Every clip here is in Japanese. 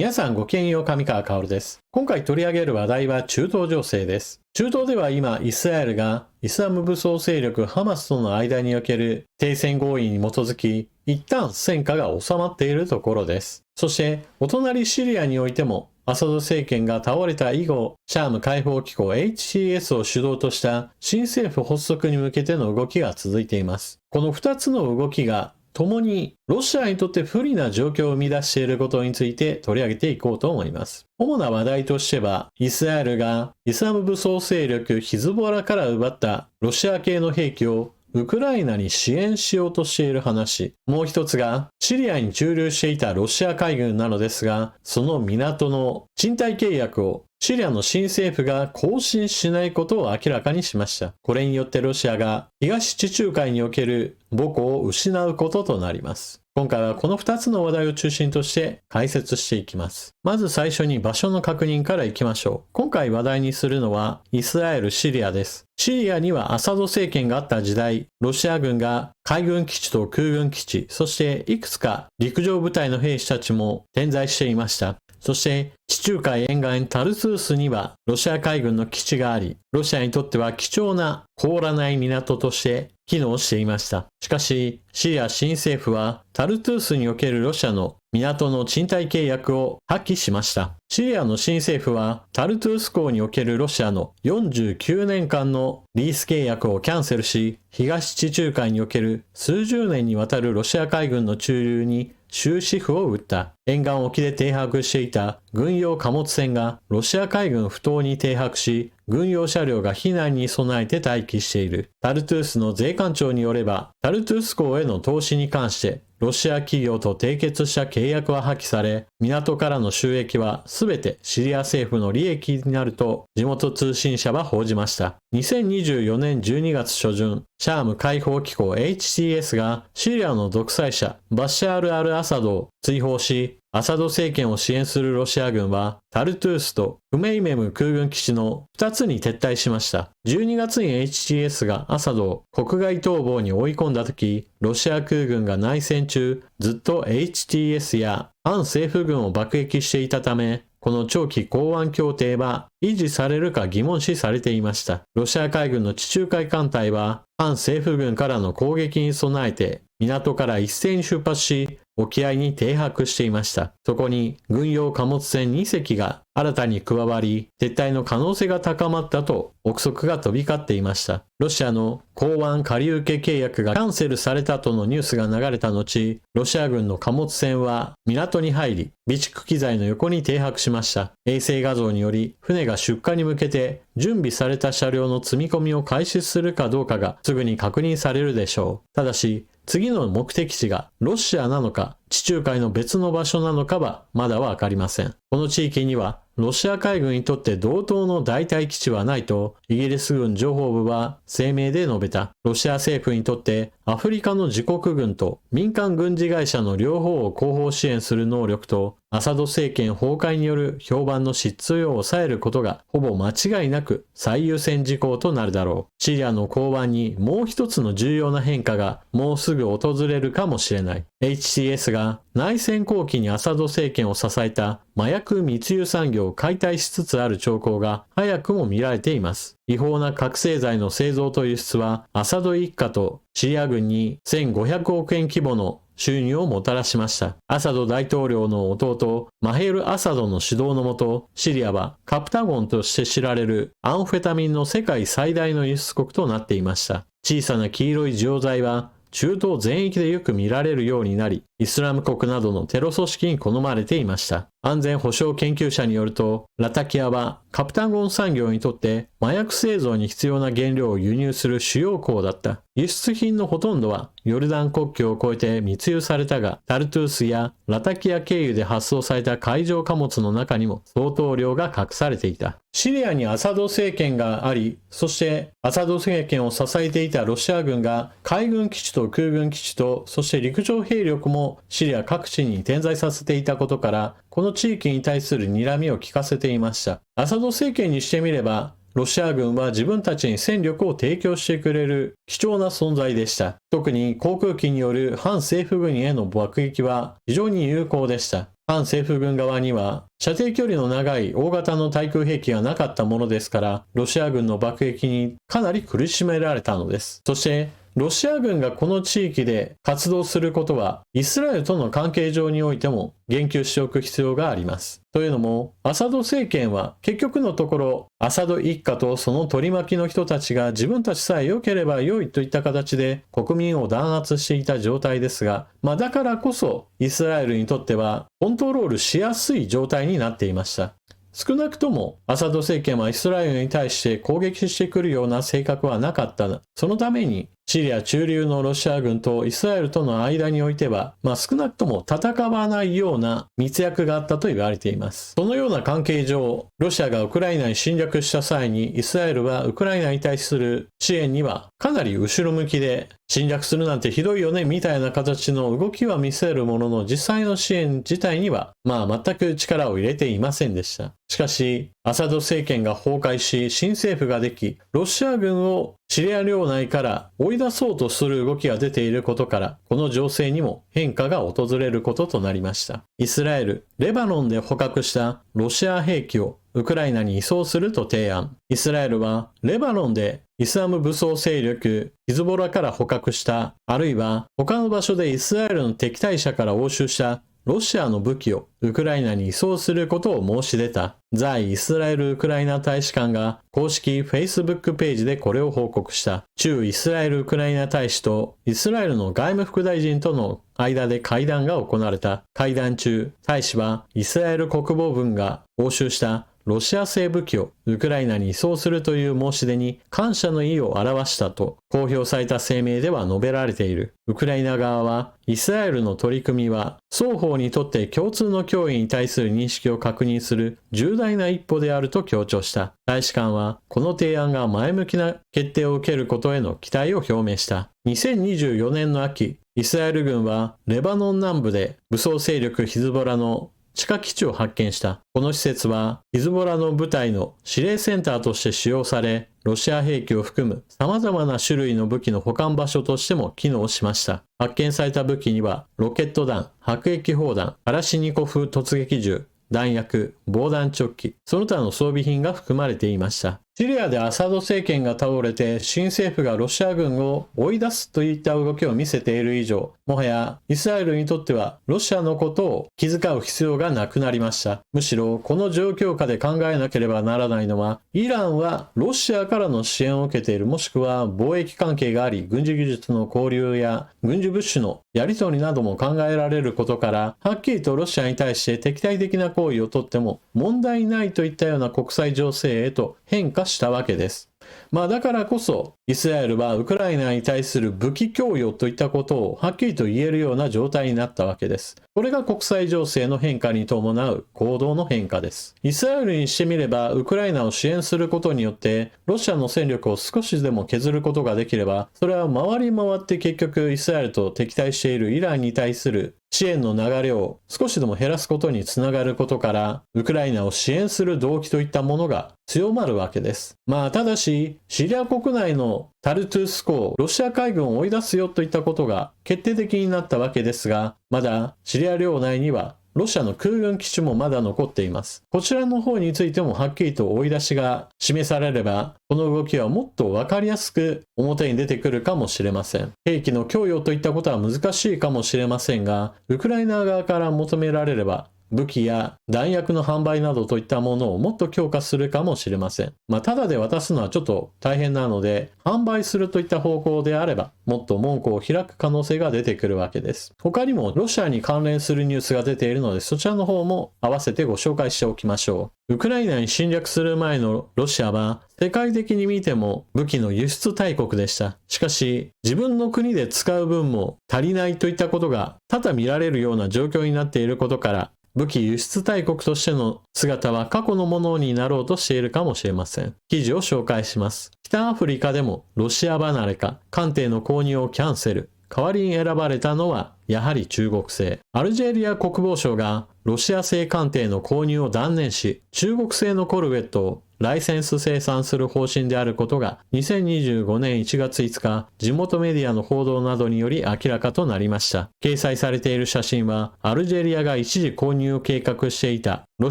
皆さんごきげんよう、上川薫です。今回取り上げる話題は中東情勢です。中東では今、イスラエルがイスラム武装勢力ハマスとの間における停戦合意に基づき、一旦戦火が収まっているところです。そして、お隣シリアにおいても、アサド政権が倒れた以後、シャーム解放機構 HTS を主導とした新政府発足に向けての動きが続いています。この2つの動きが共にロシアにとって不利な状況を生み出していることについて取り上げていこうと思います。主な話題としては、イスラエルがイスラム武装勢力ヒズボラから奪ったロシア系の兵器をウクライナに支援しようとしている話。もう一つが、シリアに駐留していたロシア海軍なのですが、その港の賃貸契約をシリアの新政府が更新しないことを明らかにしました。これによってロシアが東地中海における母港を失うこととなります。今回はこの2つの話題を中心として解説していきます。まず最初に場所の確認からいきましょう。今回話題にするのはイスラエル・シリアです。シリアにはアサド政権があった時代、ロシア軍が海軍基地と空軍基地、そしていくつか陸上部隊の兵士たちも点在していました。そして地中海沿岸タルトゥースにはロシア海軍の基地があり、ロシアにとっては貴重な凍らない港として機能していました。しかし、シリア新政府はタルトゥースにおけるロシアの港の賃貸契約を破棄しました。シリアの新政府はタルトゥース港におけるロシアの49年間のリース契約をキャンセルし、東地中海における数十年にわたるロシア海軍の駐留に終止符を打った。沿岸沖で停泊していた軍用貨物船がロシア海軍不当に停泊し、軍用車両が避難に備えて待機している。タルトゥースの税関長によれば、タルトゥース港への投資に関して、ロシア企業と締結した契約は破棄され、港からの収益は全てシリア政府の利益になると地元通信社は報じました。2024年12月初旬、シャーム解放機構 HTS がシリアの独裁者バシャール・アル・アサドを追放し、アサド政権を支援するロシア軍はタルトゥースとフメイメム空軍基地の2つに撤退しました。12月に HTS がアサドを国外逃亡に追い込んだ時、ロシア空軍が内戦中ずっと HTS や反政府軍を爆撃していたため、この長期港湾協定は維持されるか疑問視されていました。ロシア海軍の地中海艦隊は反政府軍からの攻撃に備えて港から一斉に出発し、沖合に停泊していました。そこに軍用貨物船2隻が新たに加わり、撤退の可能性が高まったと憶測が飛び交っていました。ロシアの港湾借受契約がキャンセルされたとのニュースが流れた後、ロシア軍の貨物船は港に入り、備蓄機材の横に停泊しました。衛星画像により、船が出荷に向けて準備された車両の積み込みを開始するかどうかがすぐに確認されるでしょう。ただし、次の目的地がロシアなのか、地中海の別の場所なのかはまだわかりません。この地域にはロシア海軍にとって同等の代替基地はないとイギリス軍情報部は声明で述べた。ロシア政府にとってアフリカの自国軍と民間軍事会社の両方を後方支援する能力とアサド政権崩壊による評判の失墜を抑えることがほぼ間違いなく最優先事項となるだろう。シリアの港湾にもう一つの重要な変化がもうすぐ訪れるかもしれない。HTS が内戦後期にアサド政権を支えた麻薬密輸産業を解体しつつある兆候が早くも見られています。違法な覚醒剤の製造と輸出はアサド一家とシリア軍に1500億円規模の収入をもたらしました。アサド大統領の弟マヘル・アサドの指導のもと、シリアはカプタゴンとして知られるアンフェタミンの世界最大の輸出国となっていました。小さな黄色い錠剤は中東全域でよく見られるようになり、イスラム国などのテロ組織に好まれていました。安全保障研究者によると、ラタキアはカプタゴン産業にとって麻薬製造に必要な原料を輸入する主要港だった。輸出品のほとんどはヨルダン国境を越えて密輸されたが、タルトゥースやラタキア経由で発送された海上貨物の中にも相当量が隠されていた。シリアにアサド政権があり、そしてアサド政権を支えていたロシア軍が海軍基地と空軍基地と、そして陸上兵力もシリア各地に点在させていたことから、この地域に対する睨みを利かせていました。アサド政権にしてみれば、ロシア軍は自分たちに戦力を提供してくれる貴重な存在でした。特に航空機による反政府軍への爆撃は非常に有効でした。反政府軍側には射程距離の長い大型の対空兵器がなかったものですから、ロシア軍の爆撃にかなり苦しめられたのです。そしてロシア軍がこの地域で活動することは、イスラエルとの関係上においても言及しておく必要があります。というのも、アサド政権は結局のところ、アサド一家とその取り巻きの人たちが自分たちさえ良ければ良いといった形で国民を弾圧していた状態ですが、だからこそイスラエルにとってはコントロールしやすい状態になっていました。少なくともアサド政権はイスラエルに対して攻撃してくるような性格はなかった。そのためにシリア中流のロシア軍とイスラエルとの間においては、少なくとも戦わないような密約があったと言われています。そのような関係上、ロシアがウクライナに侵略した際にイスラエルはウクライナに対する支援にはかなり後ろ向きで、侵略するなんてひどいよねみたいな形の動きは見せるものの、実際の支援自体には全く力を入れていませんでした。しかしアサド政権が崩壊し、新政府ができ、ロシア軍をシリア領内から追い出そうとする動きが出ていることから、この情勢にも変化が訪れることとなりました。イスラエル、レバノンで捕獲したロシア兵器をウクライナに移送すると提案。イスラエルはレバノンでイスラム武装勢力ヒズボラから捕獲した、あるいは他の場所でイスラエルの敵対者から押収したロシアの武器をウクライナに移送することを申し出た。在イスラエル・ウクライナ大使館が公式 Facebook ページでこれを報告した。駐イスラエル・ウクライナ大使とイスラエルの外務副大臣との間で会談が行われた。会談中、大使はイスラエル国防軍が押収したロシア製武器をウクライナに移送するという申し出に感謝の意を表したと公表された声明では述べられている。ウクライナ側はイスラエルの取り組みは双方にとって共通の脅威に対する認識を確認する重大な一歩であると強調した。大使館はこの提案が前向きな決定を受けることへの期待を表明した。2024年の秋、イスラエル軍はレバノン南部で武装勢力ヒズボラの地下基地を発見した。この施設はヒズボラの部隊の司令センターとして使用され、ロシア兵器を含む様々な種類の武器の保管場所としても機能しました。発見された武器にはロケット弾、迫撃砲弾、カラシニコフ突撃銃、弾薬、防弾チョッキ、その他の装備品が含まれていました。シリアでアサド政権が倒れて新政府がロシア軍を追い出すといった動きを見せている以上、もはやイスラエルにとってはロシアのことを気遣う必要がなくなりました。むしろこの状況下で考えなければならないのは、イランはロシアからの支援を受けている、もしくは貿易関係があり、軍事技術の交流や軍事物資のやり取りなども考えられることから、はっきりとロシアに対して敵対的な行為をとっても問題ないといったような国際情勢へと変化したわけです。だからこそイスラエルはウクライナに対する武器供与といったことをはっきりと言えるような状態になったわけです。これが国際情勢の変化に伴う行動の変化です。イスラエルにしてみればウクライナを支援することによってロシアの戦力を少しでも削ることができれば、それは回り回って結局イスラエルと敵対しているイランに対する支援の流れを少しでも減らすことにつながることから、ウクライナを支援する動機といったものが強まるわけです。ただし、シリア国内のタルトゥース港、ロシア海軍を追い出すよといったことが決定的になったわけですが、まだシリア領内にはロシアの空軍基地もまだ残っています。こちらの方についてもはっきりと追い出しが示されれば、この動きはもっと分かりやすく表に出てくるかもしれません。兵器の供与といったことは難しいかもしれませんが、ウクライナ側から求められれば、武器や弾薬の販売などといったものをもっと強化するかもしれません。ただで渡すのはちょっと大変なので、販売するといった方向であれば、もっと門戸を開く可能性が出てくるわけです。他にもロシアに関連するニュースが出ているので、そちらの方も合わせてご紹介しておきましょう。ウクライナに侵略する前のロシアは、世界的に見ても武器の輸出大国でした。しかし、自分の国で使う分も足りないといったことが多々見られるような状況になっていることから、武器輸出大国としての姿は過去のものになろうとしているかもしれません。記事を紹介します。北アフリカでもロシア離れか、艦艇の購入をキャンセル。代わりに選ばれたのはやはり中国製。アルジェリア国防省がロシア製艦艇の購入を断念し、中国製のコルベットをライセンス生産する方針であることが2025年1月5日、地元メディアの報道などにより明らかとなりました。掲載されている写真は、アルジェリアが一時購入を計画していたロ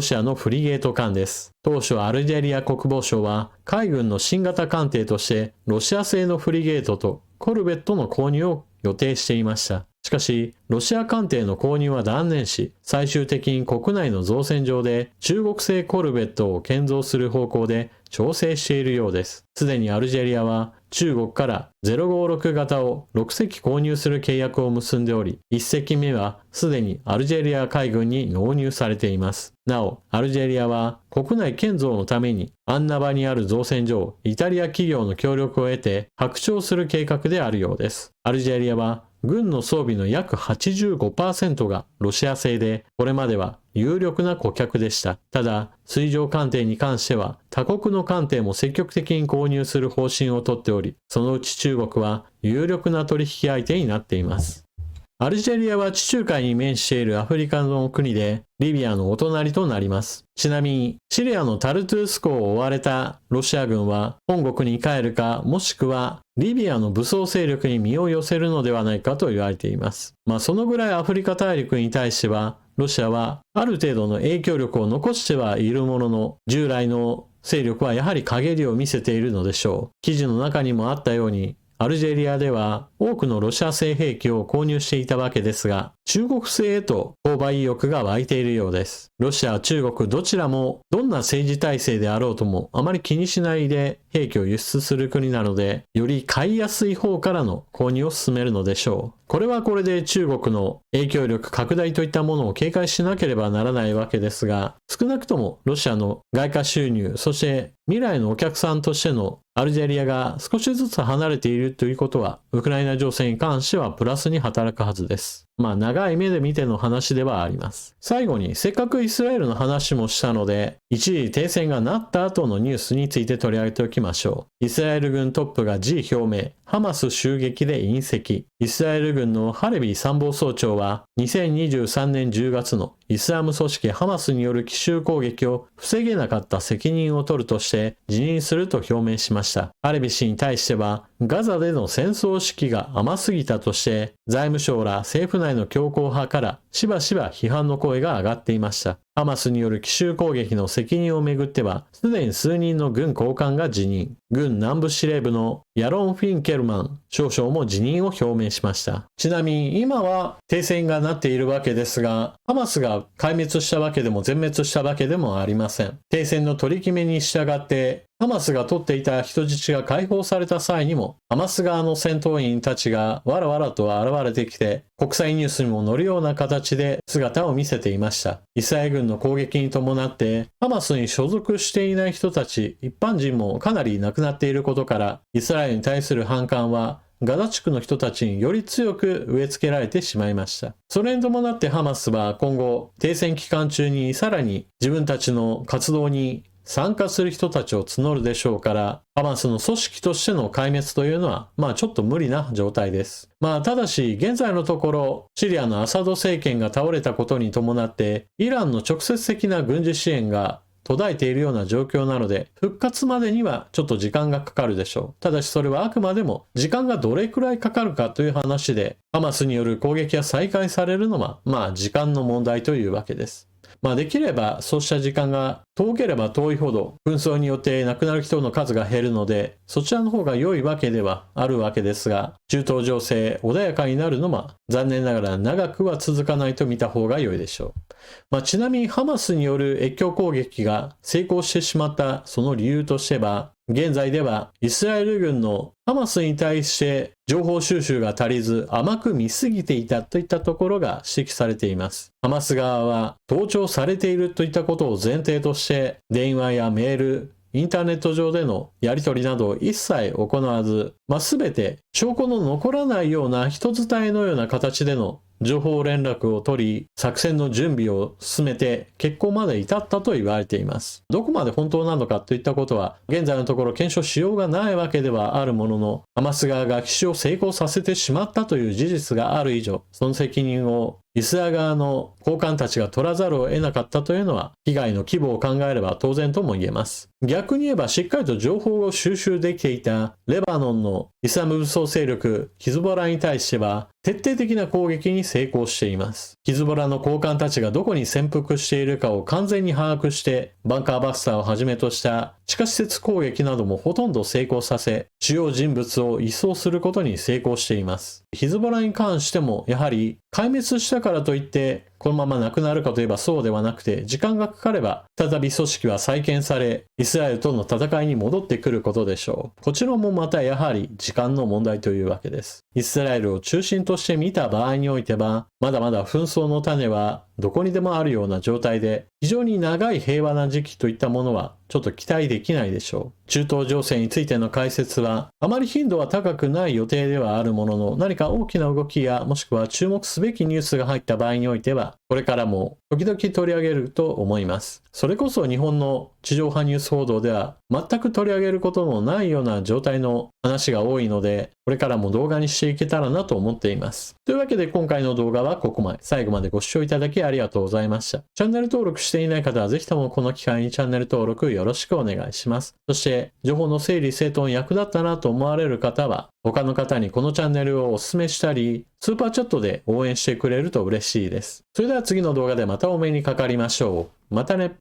シアのフリゲート艦です。当初アルジェリア国防省は海軍の新型艦艇としてロシア製のフリゲートとコルベットの購入を予定していました。しかし、ロシア艦艇の購入は断念し、最終的に国内の造船場で中国製コルベットを建造する方向で調整しているようです。すでにアルジェリアは中国から056型を6隻購入する契約を結んでおり、1隻目はすでにアルジェリア海軍に納入されています。なお、アルジェリアは国内建造のためにアンナバにある造船所をイタリア企業の協力を得て拡張する計画であるようです。アルジェリアは軍の装備の約 85% がロシア製で、これまでは有力な顧客でした。ただ、水上艦艇に関しては他国の艦艇も積極的に購入する方針をとっており、そのうち中国は有力な取引相手になっています。アルジェリアは地中海に面しているアフリカの国で、リビアのお隣となります。ちなみに、シリアのタルトゥース港を追われたロシア軍は本国に帰るか、もしくはリビアの武装勢力に身を寄せるのではないかと言われています。そのぐらいアフリカ大陸に対しては、ロシアはある程度の影響力を残してはいるものの、従来の勢力はやはり陰りを見せているのでしょう。記事の中にもあったように、アルジェリアでは多くのロシア製兵器を購入していたわけですが、中国製へと購買意欲が湧いているようです。ロシア、中国どちらもどんな政治体制であろうともあまり気にしないで兵器を輸出する国なので、より買いやすい方からの購入を進めるのでしょう。これはこれで中国の影響力拡大といったものを警戒しなければならないわけですが、少なくともロシアの外貨収入、そして未来のお客さんとしてのアルジェリアが少しずつ離れているということは、ウクライナ情勢に関してはプラスに働くはずです。長い目で見ての話ではあります。最後に、せっかくイスラエルの話もしたので、一時停戦がなった後のニュースについて取り上げておきましょう。イスラエル軍トップが辞意表明、ハマス襲撃で隕石。イスラエル軍のハレビ参謀総長は、2023年10月のイスラム組織ハマスによる奇襲攻撃を防げなかった責任を取るとして辞任すると表明しました。ハレビ氏に対しては、ガザでの戦争指揮が甘すぎたとして、財務省ら政府内の強硬派からしばしば批判の声が上がっていました。ハマスによる奇襲攻撃の責任をめぐっては、すでに数人の軍高官が辞任。軍南部司令部のヤロン・フィンケルマン少将も辞任を表明しました。ちなみに今は停戦がなっているわけですが、ハマスが壊滅したわけでも全滅したわけでもありません。停戦の取り決めに従って、ハマスが取っていた人質が解放された際にも、ハマス側の戦闘員たちがわらわらと現れてきて、国際ニュースにも載るような形で姿を見せていました。イスラエル軍の攻撃に伴って、ハマスに所属していない人たち、一般人もかなり亡くなっていることから、イスラエルに対する反感は、ガザ地区の人たちにより強く植え付けられてしまいました。それに伴ってハマスは今後、停戦期間中にさらに自分たちの活動に参加する人たちを募るでしょうから、ハマスの組織としての壊滅というのは、ちょっと無理な状態です。ただし、現在のところ、シリアのアサド政権が倒れたことに伴って、イランの直接的な軍事支援が途絶えているような状況なので、復活までにはちょっと時間がかかるでしょう。ただしそれはあくまでも時間がどれくらいかかるかという話で、ハマスによる攻撃が再開されるのは、時間の問題というわけです。できればそうした時間が遠ければ遠いほど紛争によって亡くなる人の数が減るので、そちらの方が良いわけではあるわけですが、中東情勢穏やかになるのは残念ながら長くは続かないと見た方が良いでしょう。ちなみにハマスによる越境攻撃が成功してしまったその理由としては、現在ではイスラエル軍のハマスに対して情報収集が足りず甘く見すぎていたといったところが指摘されています。ハマス側は盗聴されているといったことを前提として電話やメール、インターネット上でのやり取りなどを一切行わず、全て証拠の残らないような人伝えのような形での情報連絡を取り、作戦の準備を進めて決行まで至ったと言われています。どこまで本当なのかといったことは、現在のところ検証しようがないわけではあるものの、ハマス側が奇襲を成功させてしまったという事実がある以上、その責任をイスラエル側の高官たちが取らざるを得なかったというのは、被害の規模を考えれば当然とも言えます。逆に言えばしっかりと情報を収集できていたレバノンのイスラム武装勢力ヒズボラに対しては徹底的な攻撃に成功しています。ヒズボラの高官たちがどこに潜伏しているかを完全に把握してバンカーバスターをはじめとした地下施設攻撃などもほとんど成功させ、主要人物を移送することに成功しています。ヒズボラに関してもやはり壊滅したからといってこのままなくなるかといえばそうではなくて、時間がかかれば再び組織は再建され、イスラエルとの戦いに戻ってくることでしょう。こちらもまたやはり時間の問題というわけです。イスラエルを中心として見た場合においては、まだまだ紛争の種はどこにでもあるような状態で、非常に長い平和な時期といったものはちょっと期待できないでしょう。中東情勢についての解説は、あまり頻度は高くない予定ではあるものの、何か大きな動きやもしくは注目すべきニュースが入った場合においては、これからも時々取り上げると思います。それこそ日本の地上波ニュース報道では全く取り上げることのないような状態の話が多いので、これからも動画にしていけたらなと思っています。というわけで今回の動画はここまで。最後までご視聴いただきありがとうございました。チャンネル登録していない方はぜひともこの機会にチャンネル登録よろしくお願いします。そして情報の整理整頓に役立ったなと思われる方は他の方にこのチャンネルをお勧めしたり、スーパーチャットで応援してくれると嬉しいです。それでは次の動画でまたお目にかかりましょう。またね。